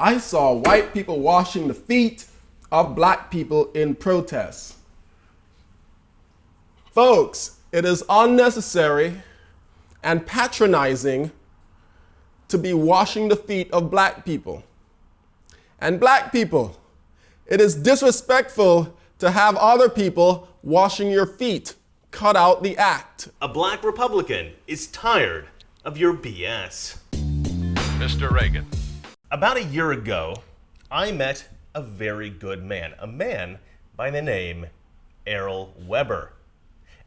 I saw white people washing the feet of black people in protests. Folks, it is unnecessary and patronizing to be washing the feet of black people. And black people, it is disrespectful to have other people washing your feet. Cut out the act. A black Republican is tired of your BS. Mr. Reagan. About a year ago, I met a very good man. A man by the name Errol Weber.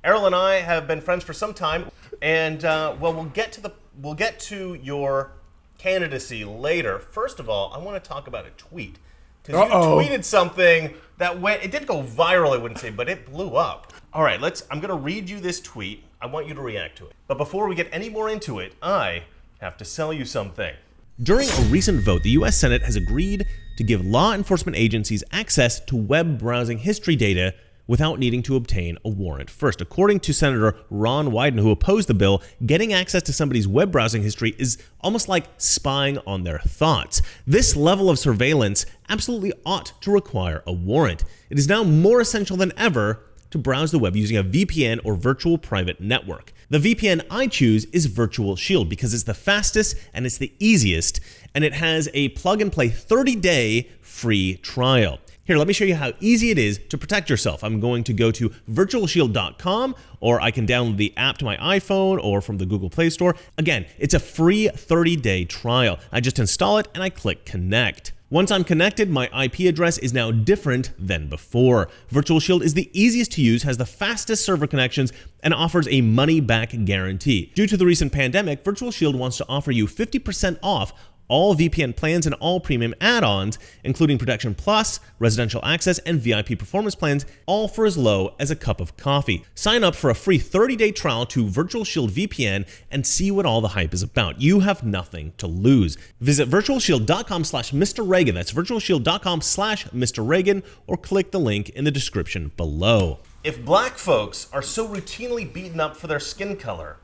Errol and I have been friends for some time, and we'll get to your candidacy later. First of all, I want to talk about a tweet, because you tweeted something that it did go viral, I wouldn't say, but it blew up. All right, I'm going to read you this tweet. I want you to react to it. But before we get any more into it, I have to sell you something. During a recent vote, the U.S. Senate has agreed to give law enforcement agencies access to web browsing history data without needing to obtain a warrant first. According to Senator Ron Wyden, who opposed the bill, getting access to somebody's web browsing history is almost like spying on their thoughts. This level of surveillance absolutely ought to require a warrant. It is now more essential than ever to browse the web using a VPN or virtual private network. The VPN I choose is Virtual Shield because it's the fastest and it's the easiest, and it has a plug-and-play 30-day free trial. Here, let me show you how easy it is to protect yourself. I'm going to go to virtualshield.com, or I can download the app to my iPhone or from the Google Play Store. Again, it's a free 30-day trial. I just install it and I click connect. Once I'm connected, my IP address is now different than before. Virtual Shield is the easiest to use, has the fastest server connections, and offers a money-back guarantee. Due to the recent pandemic, Virtual Shield wants to offer you 50% off all VPN plans and all premium add-ons, including Protection Plus, Residential Access, and VIP Performance plans, all for as low as a cup of coffee. Sign up for a free 30-day trial to Virtual Shield VPN and see what all the hype is about. You have nothing to lose. Visit virtualshield.com/Mr. Reagan. That's virtualshield.com/Mr. Reagan, or click the link in the description below. If black folks are so routinely beaten up for their skin color,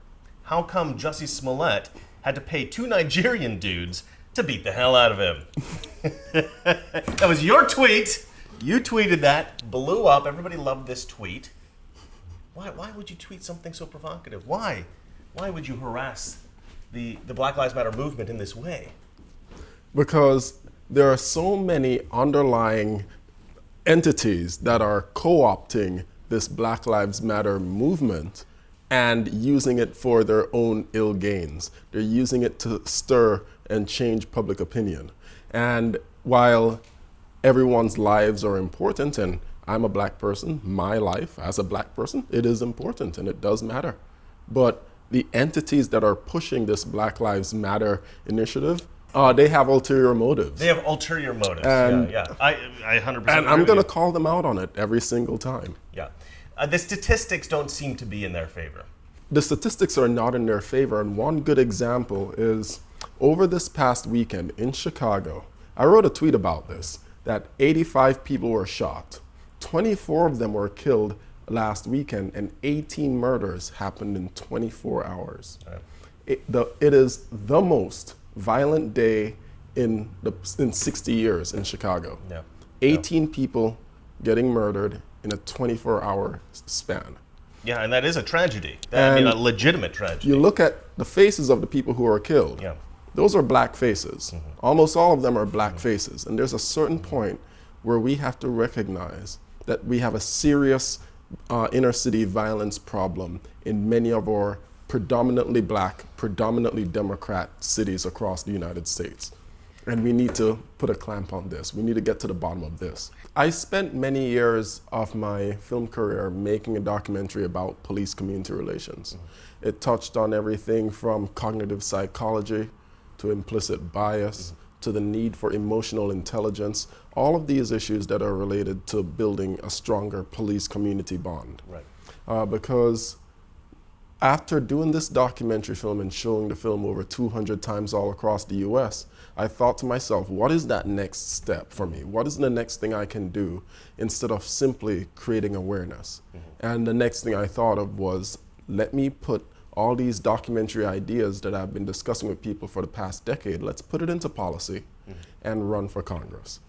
how come Jussie Smollett had to pay 2 Nigerian dudes to beat the hell out of him? That was your tweet. You tweeted that, blew up. Everybody loved this tweet. Why would you tweet something so provocative? Why would you harass the Black Lives Matter movement in this way? Because there are so many underlying entities that are co-opting this Black Lives Matter movement and using it for their own ill gains. They're using it to stir and change public opinion. And while everyone's lives are important, and I'm a black person, my life as a black person, it is important and it does matter. But the entities that are pushing this Black Lives Matter initiative, they have ulterior motives. They have ulterior motives, and, yeah. I 100% And I'm gonna call them out on it every single time. Yeah. The statistics don't seem to be in their favor. The statistics are not in their favor, and one good example is over this past weekend in Chicago, I wrote a tweet about this, that 85 people were shot. 24 of them were killed last weekend, and 18 murders happened in 24 hours. Right. It is the most violent day in 60 years in Chicago. Yeah. 18 people getting murdered in a 24-hour span. Yeah, and that is a tragedy. I mean, a legitimate tragedy. You look at the faces of the people who are killed. Yeah. Those are black faces. Mm-hmm. Almost all of them are black faces. And there's a certain point where we have to recognize that we have a serious inner city violence problem in many of our predominantly black, predominantly Democrat cities across the United States. And we need to put a clamp on this. We need to get to the bottom of this. I spent many years of my film career making a documentary about police-community relations. Mm-hmm. It touched on everything from cognitive psychology to implicit bias, to the need for emotional intelligence, all of these issues that are related to building a stronger police-community bond. Right. Because after doing this documentary film and showing the film over 200 times all across the US, I thought to myself, what is that next step for me? What is the next thing I can do instead of simply creating awareness? Mm-hmm. And the next thing I thought of was, let me put all these documentary ideas that I've been discussing with people for the past decade, let's put it into policy. and run for Congress.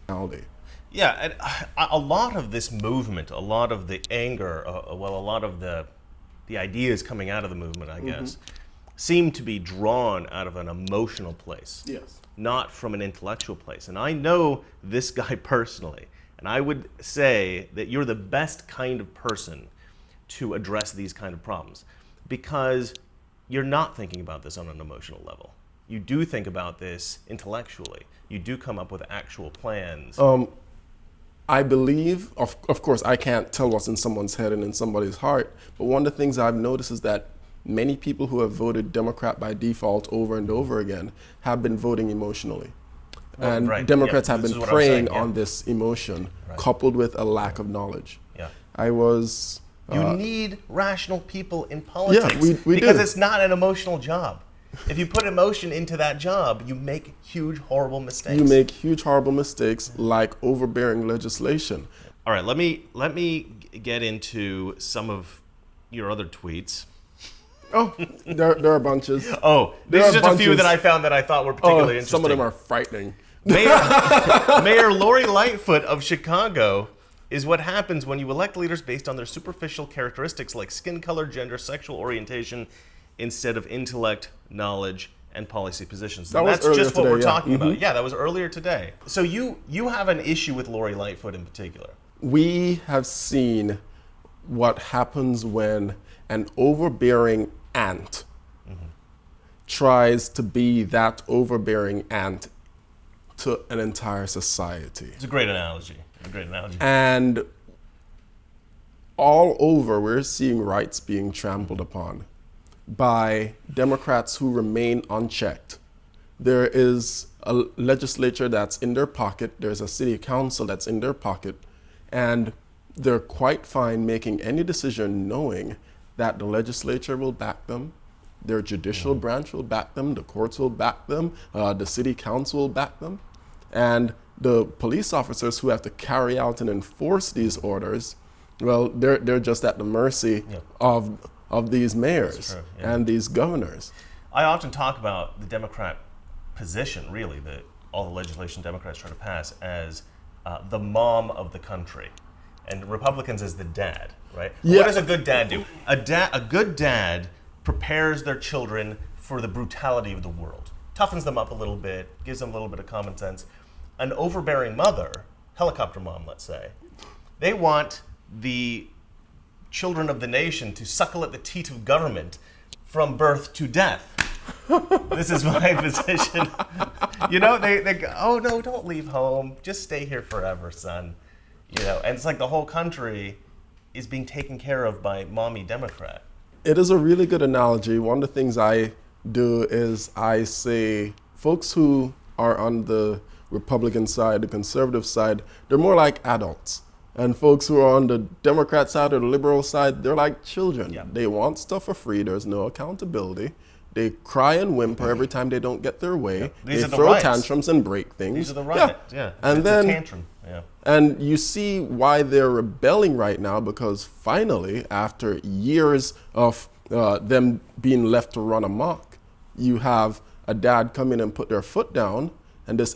Yeah, and a lot of this movement, a lot of the anger, a lot of the ideas coming out of the movement, I guess, seem to be drawn out of an emotional place. Yes. Not from an intellectual place. And I know this guy personally, and I would say that you're the best kind of person to address these kind of problems, because you're not thinking about this on an emotional level. You do think about this intellectually. You do come up with actual plans. I believe, of course, I can't tell what's in someone's head and in somebody's heart, but one of the things I've noticed is that many people who have voted Democrat by default over and over again have been voting emotionally. And right. Democrats have This been is what I'm saying, preying on this emotion, coupled with a lack of knowledge. Yeah. I was... You need rational people in politics, we because do. it's not an emotional job. If you put emotion into that job, you make huge, horrible mistakes. You make huge, horrible mistakes like overbearing legislation. All right, let me get into some of your other tweets. Oh, there are bunches. Oh, these are just a few that I found that I thought were particularly interesting. Some of them are frightening. Mayor Lori Lightfoot of Chicago is what happens when you elect leaders based on their superficial characteristics like skin color, gender, sexual orientation, instead of intellect, knowledge, and policy positions. That's just what we're talking about. Yeah, that was earlier today. So you have an issue with Lori Lightfoot in particular. We have seen what happens when an overbearing ant tries to be that overbearing ant to an entire society. It's a great analogy. And all over, we're seeing rights being trampled upon by Democrats who remain unchecked. There is a legislature that's in their pocket, there's a city council that's in their pocket, and they're quite fine making any decision knowing that the legislature will back them, their judicial branch will back them, the courts will back them, the city council will back them, and the police officers who have to carry out and enforce these orders, well, they're just at the mercy of these mayors and these governors. I often talk about the Democrat position, really, all the legislation Democrats try to pass, as the mom of the country, and Republicans as the dad, right? Yeah. What does a good dad do? A good dad prepares their children for the brutality of the world, toughens them up a little bit, gives them a little bit of common sense. An overbearing mother, helicopter mom, let's say, they want the children of the nation to suckle at the teat of government from birth to death. This is my position. They go, oh no, don't leave home. Just stay here forever, son. And it's like the whole country is being taken care of by mommy Democrat. It is a really good analogy. One of the things I do is I say folks who are on the Republican side, the conservative side, they're more like adults. And folks who are on the Democrat side or the liberal side, they're like children. Yeah. They want stuff for free. There's no accountability. They cry and whimper every time they don't get their way. Yeah. They throw tantrums and break things. These are the riots. Yeah. And it's then, a tantrum. Yeah. And you see why they're rebelling right now, because finally, after years of them being left to run amok, you have a dad come in and put their foot down. And this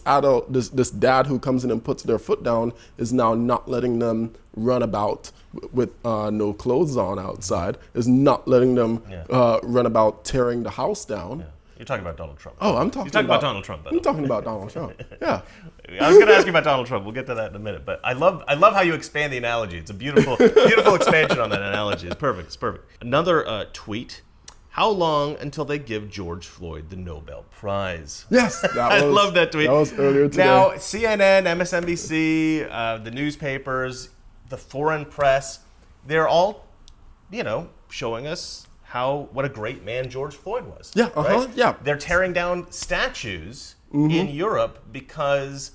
dad who comes in and puts their foot down is now not letting them run about with no clothes on outside, is not letting them run about tearing the house down. Yeah. You're talking about Donald Trump. Oh, I'm talking about Donald Trump. I'm talking about Donald Trump. Yeah. I was going to ask you about Donald Trump. We'll get to that in a minute. But I love how you expand the analogy. It's a beautiful expansion on that analogy. It's perfect. It's perfect. Another tweet. How long until they give George Floyd the Nobel Prize? Yes, I love that tweet. That was earlier today. Now, CNN, MSNBC, the newspapers, the foreign press, they're all, showing us what a great man George Floyd was. Yeah, right? Yeah. They're tearing down statues in Europe because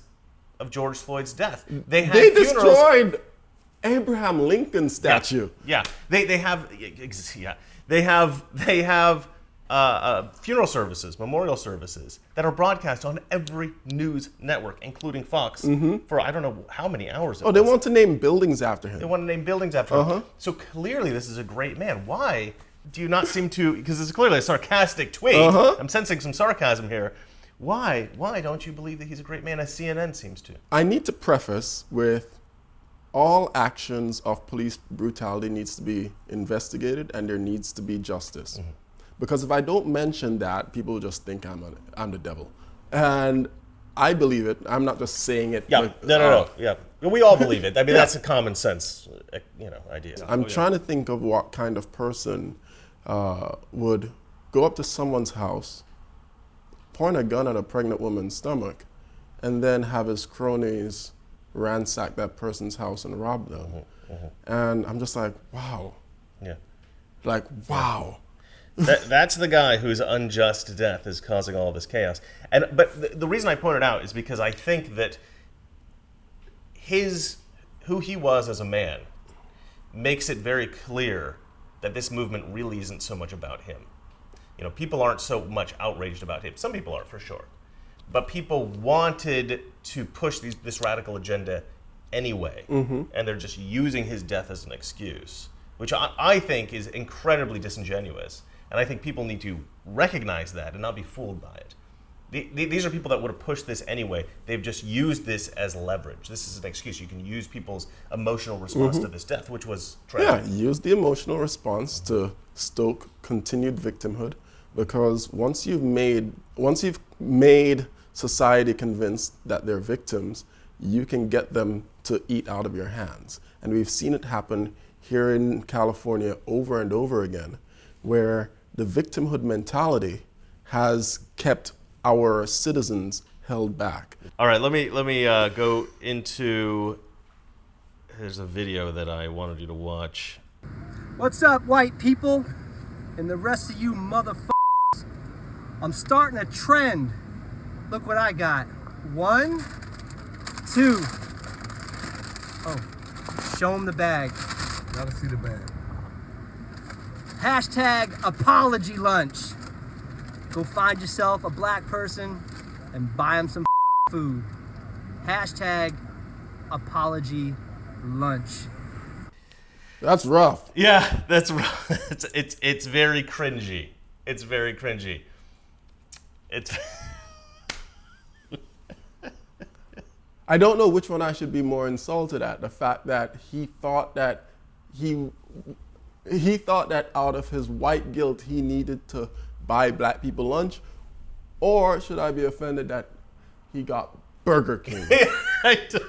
of George Floyd's death. They destroyed Abraham Lincoln's statue. Yeah. They have. Yeah. They have funeral services, memorial services that are broadcast on every news network, including Fox, for I don't know how many hours. They want to name buildings after him. They want to name buildings after him. So clearly this is a great man. Why do you not seem to, because it's clearly a sarcastic tweet, I'm sensing some sarcasm here. Why don't you believe that he's a great man, as CNN seems to? I need to preface with all actions of police brutality needs to be investigated and there needs to be justice. Mm-hmm. Because if I don't mention that, people will just think I'm the devil. And I believe it. I'm not just saying it. Yeah, like, no. Yeah, we all believe it. I mean, that's a common sense, idea. I'm trying to think of what kind of person would go up to someone's house, point a gun at a pregnant woman's stomach, and then have his cronies ransack that person's house and rob them. Mm-hmm, mm-hmm. And I'm just like, wow. Yeah. Like, wow. That's the guy whose unjust death is causing all this chaos. But the reason I point it out is because I think that who he was as a man makes it very clear that this movement really isn't so much about him. People aren't so much outraged about him. Some people are, for sure. But people wanted to push this radical agenda anyway. Mm-hmm. And they're just using his death as an excuse, which I think is incredibly disingenuous. And I think people need to recognize that and not be fooled by it. These are people that would have pushed this anyway. They've just used this as leverage. This is an excuse. You can use people's emotional response to this death, which was tragic. Yeah, use the emotional response to stoke continued victimhood, because once you've made society convinced that they're victims, you can get them to eat out of your hands. And we've seen it happen here in California over and over again, where the victimhood mentality has kept our citizens held back. All right, let me go into. Here's a video that I wanted you to watch. What's up, white people, and the rest of you motherfuckers? I'm starting a trend. Look what I got. 1, 2. Oh, show them the bag. Gotta see the bag. Hashtag apology lunch. Go find yourself a black person and buy them some food. Hashtag apology lunch. That's rough. Yeah, that's rough. It's very cringy. It's very cringy. It's. I don't know which one I should be more insulted at. The fact that he thought that out of his white guilt he needed to buy black people lunch, or should I be offended that he got Burger King? I know.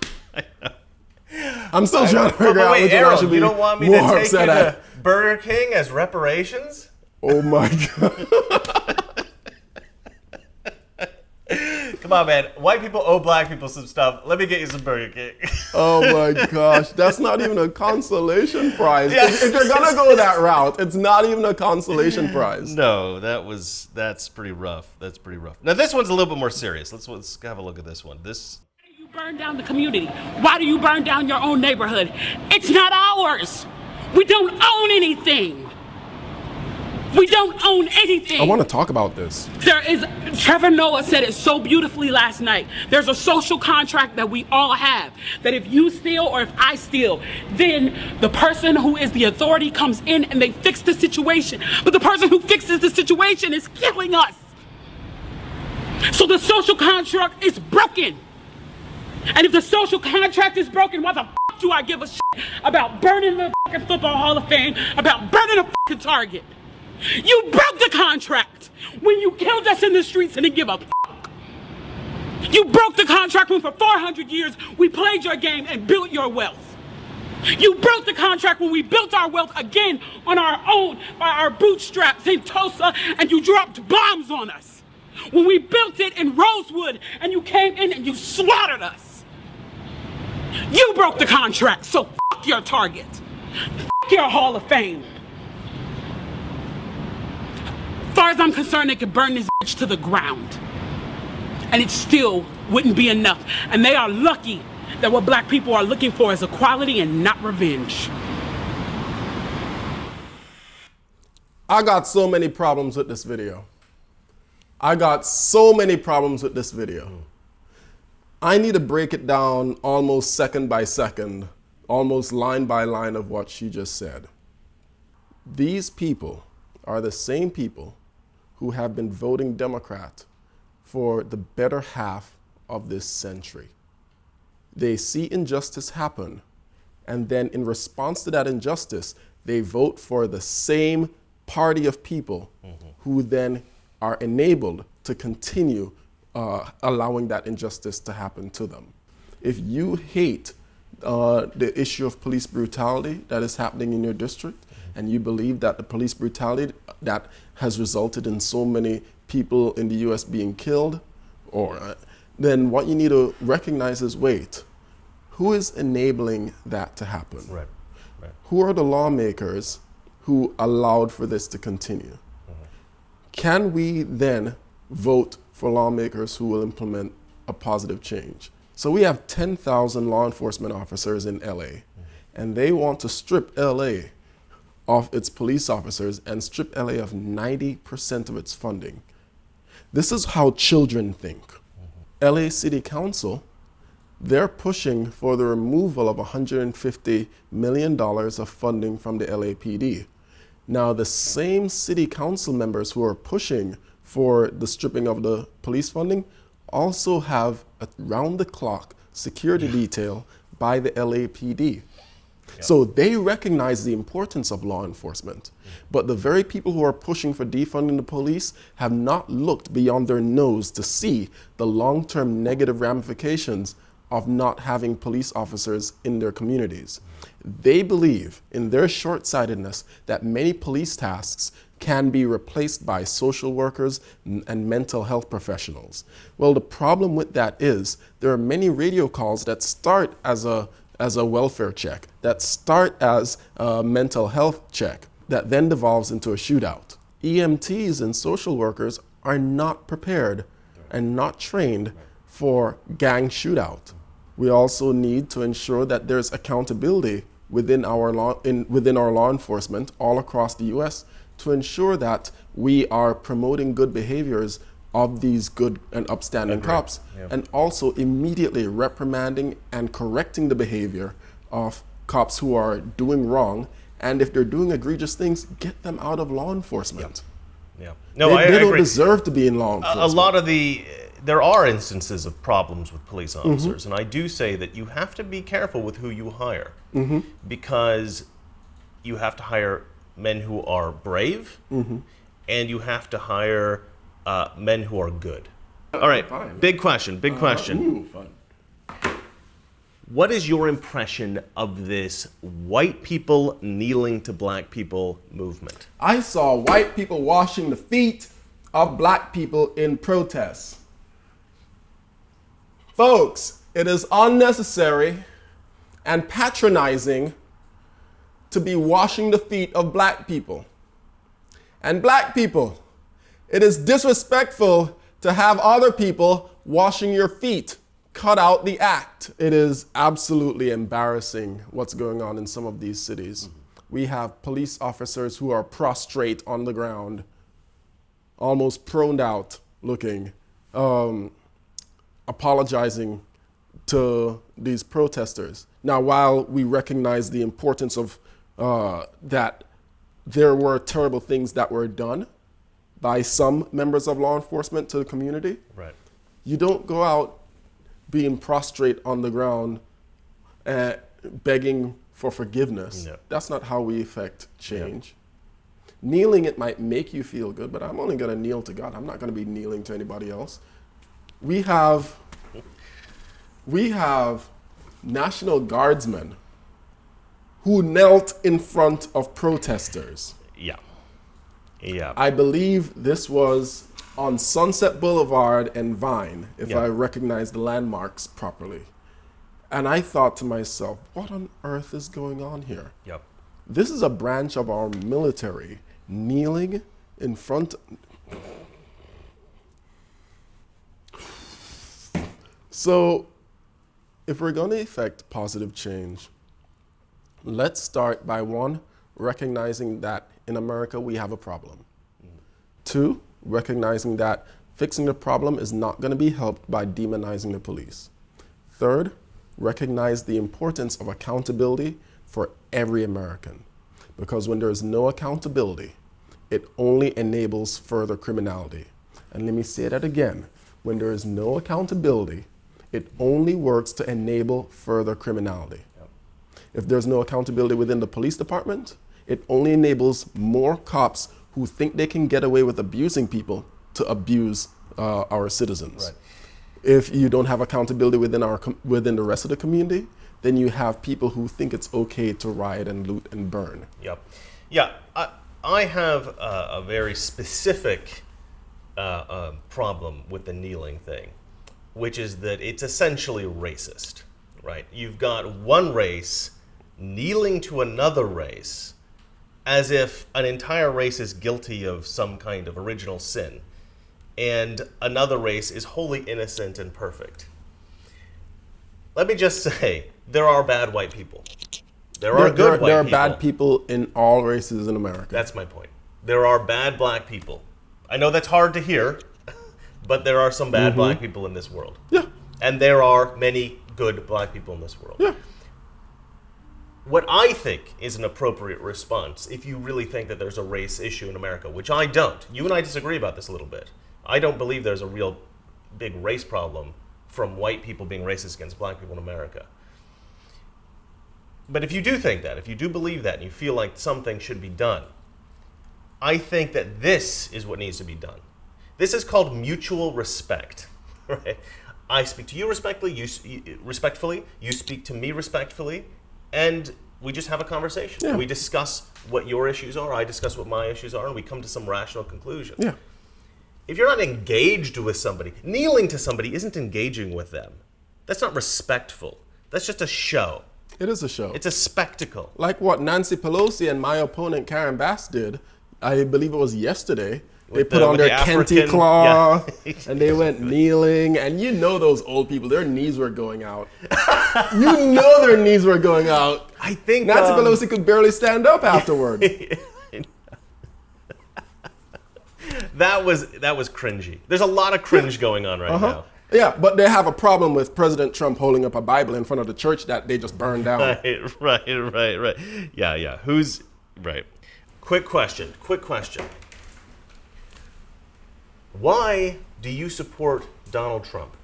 I'm still trying to figure out which Errol, one I should be you don't want me more to take upset you at. to Burger King as reparations? Oh my God. Come on, man. White people owe black people some stuff. Let me get you some Burger King. Oh my gosh. That's not even a consolation prize. Yeah. If you're going to go that route, it's not even a consolation prize. No, that's pretty rough. That's pretty rough. Now, this one's a little bit more serious. Let's have a look at this one. Why do you burn down the community? Why do you burn down your own neighborhood? It's not ours. We don't own anything. We don't own anything. I want to talk about this. Trevor Noah said it so beautifully last night. There's a social contract that we all have, that if you steal or if I steal, then the person who is the authority comes in and they fix the situation. But the person who fixes the situation is killing us. So the social contract is broken. And if the social contract is broken, why the fuck do I give a shit about burning the fucking Football Hall of Fame, about burning a fucking Target? You broke the contract when you killed us in the streets and didn't give a fuck. You broke the contract when for 400 years we played your game and built your wealth. You broke the contract when we built our wealth again on our own by our bootstraps in Tulsa and you dropped bombs on us. When we built it in Rosewood and you came in and you slaughtered us. You broke the contract, so fuck your Target. Fuck your Hall of Fame. As far as I'm concerned, they could burn this bitch to the ground. And it still wouldn't be enough. And they are lucky that what black people are looking for is equality and not revenge. I got so many problems with this video. I need to break it down almost second by second, almost line by line of what she just said. These people are the same people who have been voting Democrat for the better half of this century. They see injustice happen, and then in response to that injustice, they vote for the same party of people who then are enabled to continue allowing that injustice to happen to them. If you hate the issue of police brutality that is happening in your district, and you believe that the police brutality that has resulted in so many people in the US being killed, then what you need to recognize is, wait, who is enabling that to happen? Right. Who are the lawmakers who allowed for this to continue? Can we then vote for lawmakers who will implement a positive change? So we have 10,000 law enforcement officers in LA, and they want to strip LA of its police officers and strip LA of 90% of its funding. This is how children think. LA City Council, they're pushing for the removal of $150 million of funding from the LAPD. Now, the same city council members who are pushing for the stripping of the police funding also have a round-the-clock security detail by the LAPD. So they recognize the importance of law enforcement. But the very people who are pushing for defunding the police have not looked beyond their nose to see the long-term negative ramifications of not having police officers in their communities. They believe in their short-sightedness that many police tasks can be replaced by social workers and mental health professionals. Well, the problem with that is there are many radio calls that start as a welfare check, that start as a mental health check, that then devolves into a shootout. EMTs and social workers are not prepared and not trained for gang shootout. We also need to ensure that there's accountability within our law enforcement all across the US to ensure that we are promoting good behaviors of these good and upstanding cops, and also immediately reprimanding and correcting the behavior of cops who are doing wrong, and if they're doing egregious things, get them out of law enforcement. No, they don't agree. Deserve to be in law enforcement. There are instances of problems with police officers, and I do say that you have to be careful with who you hire, because you have to hire men who are brave, and you have to hire men who are good. All right, big question. Ooh, fun. What is your impression of this white people kneeling to black people movement? I saw white people washing the feet of black people in protests. Folks, it is unnecessary and patronizing to be washing the feet of black people. And black people, it is disrespectful to have other people washing your feet. Cut out the act. It is absolutely embarrassing what's going on in some of these cities. We have police officers who are prostrate on the ground, almost proned out looking, apologizing to these protesters. Now, while we recognize the importance of that there were terrible things that were done by some members of law enforcement to the community, Right. you don't go out being prostrate on the ground begging for forgiveness. No. That's not how we effect change. Kneeling, it might make you feel good, but I'm only going to kneel to God. I'm not going to be kneeling to anybody else. We have National Guardsmen who knelt in front of protesters. Yeah. I believe this was on Sunset Boulevard and Vine, if I recognize the landmarks properly. And I thought to myself, what on earth is going on here? Yep. This is a branch of our military kneeling in front. So, if we're going to effect positive change, let's start by one, recognizing that in America we have a problem. Two, recognizing that fixing the problem is not going to be helped by demonizing the police. Third, recognize the importance of accountability for every American. Because when there is no accountability, it only enables further criminality. And let me say that again. when there is no accountability, it only works to enable further criminality. Yep. If there's no accountability within the police department, it only enables more cops who think they can get away with abusing people to abuse our citizens. Right. If you don't have accountability within the rest of the community, then you have people who think it's okay to riot and loot and burn. Yep. Yeah, I have a very specific problem with the kneeling thing, which is that it's essentially racist, right? You've got one race kneeling to another race as if an entire race is guilty of some kind of original sin, and another race is wholly innocent and perfect. Let me just say, there are bad white people. There are bad people in all races in America. That's my point. There are bad black people. I know that's hard to hear, but there are some bad black people in this world. Yeah. And there are many good black people in this world. Yeah. What I think is an appropriate response, if you really think that there's a race issue in America, which I don't. You and I disagree about this a little bit. I don't believe there's a real big race problem from white people being racist against black people in America. But if you do think that, if you do believe that, and you feel like something should be done, I think that this is what needs to be done. This is called mutual respect, right? I speak to you respectfully, you speak to me respectfully, and we just have a conversation. Yeah. We discuss what your issues are, I discuss what my issues are, and we come to some rational conclusion. Yeah. If you're not engaged with somebody, kneeling to somebody isn't engaging with them. That's not respectful. That's just a show. It is a show. It's a spectacle. Like what Nancy Pelosi and my opponent Karen Bass did, I believe it was yesterday. They put on their kente claw, and they went kneeling. And you know those old people, their knees were going out. You know their knees were going out. I think Nancy Pelosi could barely stand up afterward. That was cringy. There's a lot of cringe going on right now. Yeah, but they have a problem with President Trump holding up a Bible in front of the church that they just burned down. Right. Yeah. Who's right? Quick question. Why do you support Donald Trump?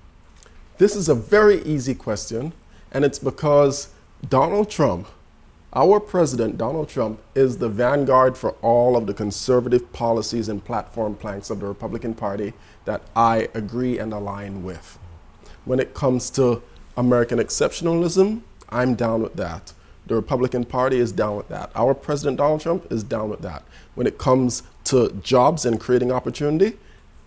This is a very easy question, and it's because Donald Trump, our president, Donald Trump, is the vanguard for all of the conservative policies and platform planks of the Republican Party that I agree and align with. When it comes to American exceptionalism, I'm down with that. The Republican Party is down with that. Our president, Donald Trump, is down with that. When it comes to jobs and creating opportunity,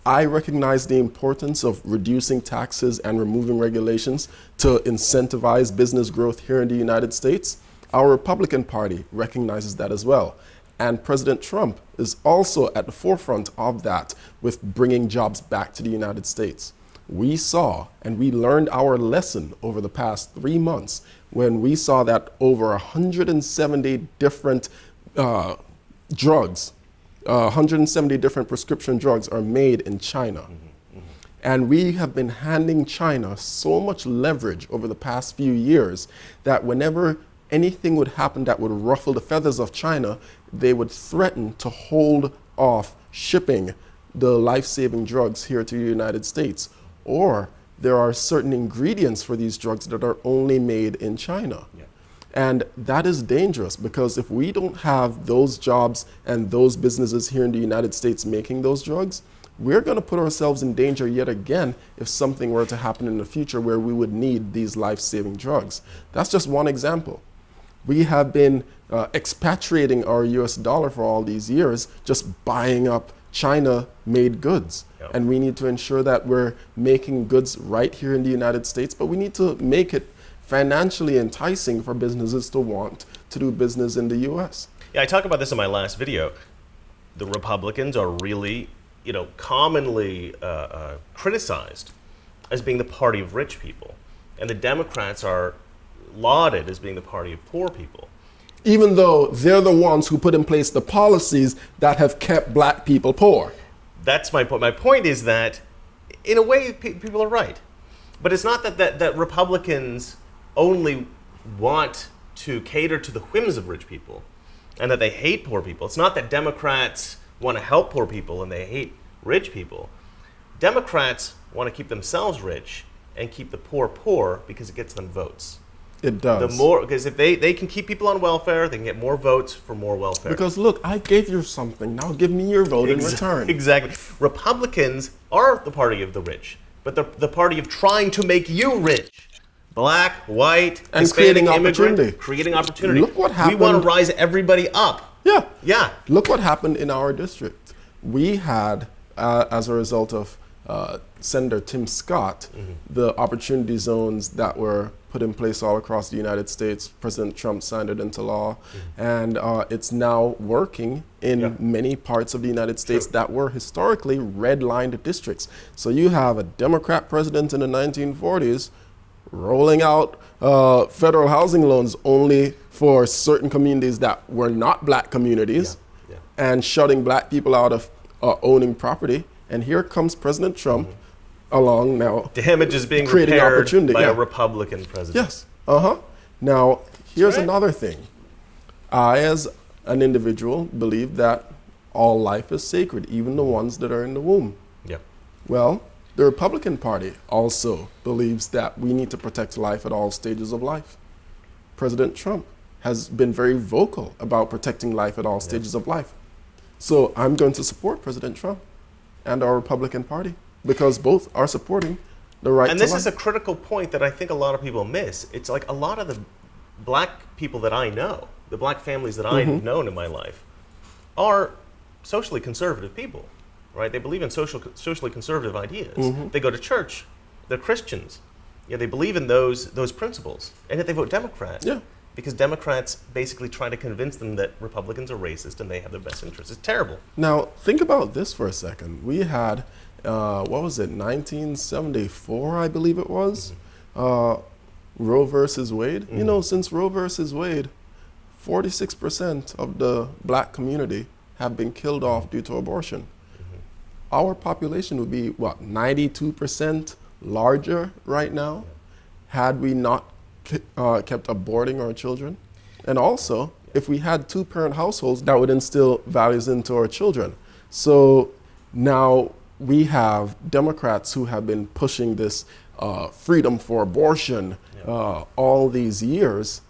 I recognize the importance of reducing taxes and removing regulations to incentivize business growth here in the United States. Our Republican Party recognizes that as well. And President Trump is also at the forefront of that with bringing jobs back to the United States. We saw and we learned our lesson over the past 3 months when we saw that over 170 different drugs, 170 different prescription drugs are made in China. And we have been handing China so much leverage over the past few years that whenever anything would happen that would ruffle the feathers of China, they would threaten to hold off shipping the life-saving drugs here to the United States. Or there are certain ingredients for these drugs that are only made in China. Yeah. And that is dangerous because if we don't have those jobs and those businesses here in the United States making those drugs, we're going to put ourselves in danger yet again if something were to happen in the future where we would need these life-saving drugs. That's just one example. We have been expatriating our US dollar for all these years, just buying up China-made goods. Yep. And we need to ensure that we're making goods right here in the United States, but we need to make it financially enticing for businesses to want to do business in the US. Yeah, I talked about this in my last video. The Republicans are really, commonly criticized as being the party of rich people. And the Democrats are lauded as being the party of poor people. Even though they're the ones who put in place the policies that have kept black people poor. That's my point. My point is that, in a way, people are right. But it's not that Republicans only want to cater to the whims of rich people and that they hate poor people. It's not that Democrats want to help poor people and they hate rich people. Democrats want to keep themselves rich and keep the poor poor because it gets them votes. It does. The more, because if they can keep people on welfare, they can get more votes for more welfare. Because look, I gave you something. Now give me your vote in return. Exactly. Republicans are the party of the rich, but the party of trying to make you rich. Black, white, And Hispanic, creating immigrant, opportunity. creating opportunity. Look what happened. We want to rise everybody up. Yeah. Yeah. Look what happened in our district. We had, as a result of Senator Tim Scott, the opportunity zones that were put in place all across the United States. President Trump signed it into law, and it's now working in many parts of the United States that were historically red-lined districts. So you have a Democrat president in the 1940s rolling out federal housing loans only for certain communities that were not black communities, and shutting black people out of owning property. And here comes President Trump along now. Damage is being creating repaired opportunity. by a Republican president. Yes. Now, here's another thing. I, as an individual, believe that all life is sacred, even the ones that are in the womb. Yeah. Well, the Republican Party also believes that we need to protect life at all stages of life. President Trump has been very vocal about protecting life at all stages of life. So I'm going to support President Trump and our Republican Party because both are supporting the right to life. And this is a critical point that I think a lot of people miss. It's like a lot of the black people that I know, the black families that I've known in my life, are socially conservative people, right? They believe in socially conservative ideas. They go to church. They're Christians. Yeah, they believe in those principles. And yet they vote Democrat. Yeah. Because Democrats basically try to convince them that Republicans are racist and they have their best interests. It's terrible. Now, think about this for a second. We had, 1974, I believe it was, Roe versus Wade. You know, since Roe versus Wade, 46% of the black community have been killed off due to abortion. Our population would be, 92% larger right now had we not kept aborting our children. And also, if we had two-parent households, that would instill values into our children. So now we have Democrats who have been pushing this freedom for abortion all these years.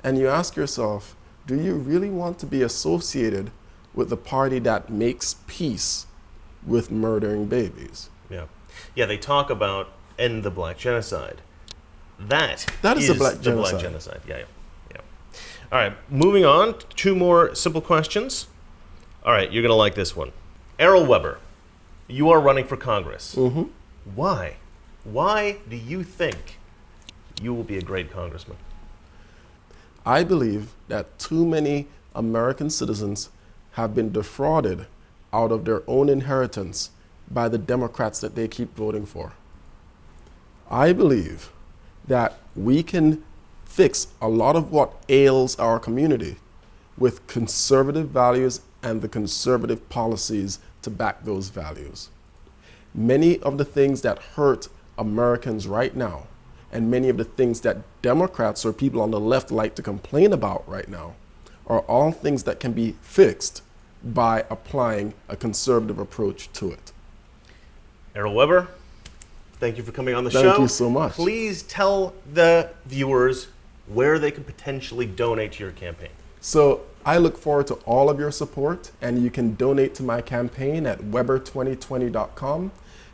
And you ask yourself, do you really want to be associated with the party that makes peace with murdering babies? Yeah. Yeah, they talk about end the black genocide. That is the black genocide. Yeah. All right, moving on. Two more simple questions. All right, you're going to like this one. Errol Weber, you are running for Congress. Why? Why do you think you will be a great congressman? I believe that too many American citizens have been defrauded out of their own inheritance by the Democrats that they keep voting for. I believe that we can fix a lot of what ails our community with conservative values and the conservative policies to back those values. Many of the things that hurt Americans right now, and many of the things that Democrats or people on the left like to complain about right now, are all things that can be fixed by applying a conservative approach to it. Errol Weber, thank you for coming on the show. Thank you so much. Please tell the viewers where they can potentially donate to your campaign. So I look forward to all of your support, and you can donate to my campaign at Weber2020.com.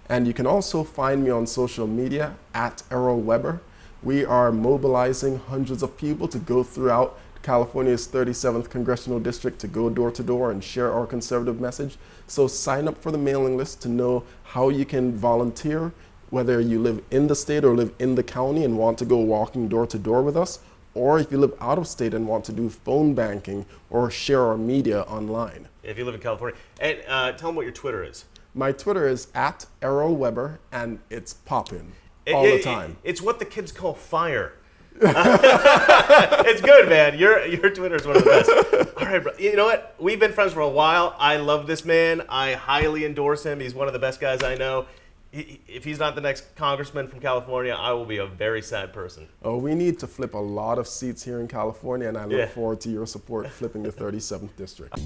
And you can also find me on social media at Errol Weber. We are mobilizing hundreds of people to go throughout California's 37th Congressional District to go door to door and share our conservative message. So sign up for the mailing list to know how you can volunteer, whether you live in the state or live in the county and want to go walking door to door with us, or if you live out of state and want to do phone banking or share our media online. If you live in California. And tell them what your Twitter is. My Twitter is at Errol Weber, and it's popping all the time. It's what the kids call fire. It's good, man. Your Twitter is one of the best. All right, bro. You know what? We've been friends for a while. I love this man. I highly endorse him. He's one of the best guys I know. If he's not the next congressman from California, I will be a very sad person. Oh, we need to flip a lot of seats here in California, and I look forward to your support flipping the 37th district.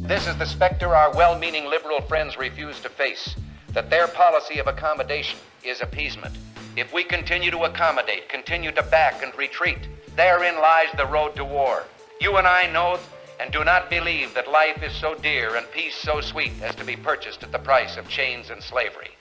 This is the specter our well-meaning liberal friends refuse to face. that their policy of accommodation is appeasement. If we continue to accommodate, continue to back and retreat, therein lies the road to war. You and I know and do not believe that life is so dear and peace so sweet as to be purchased at the price of chains and slavery.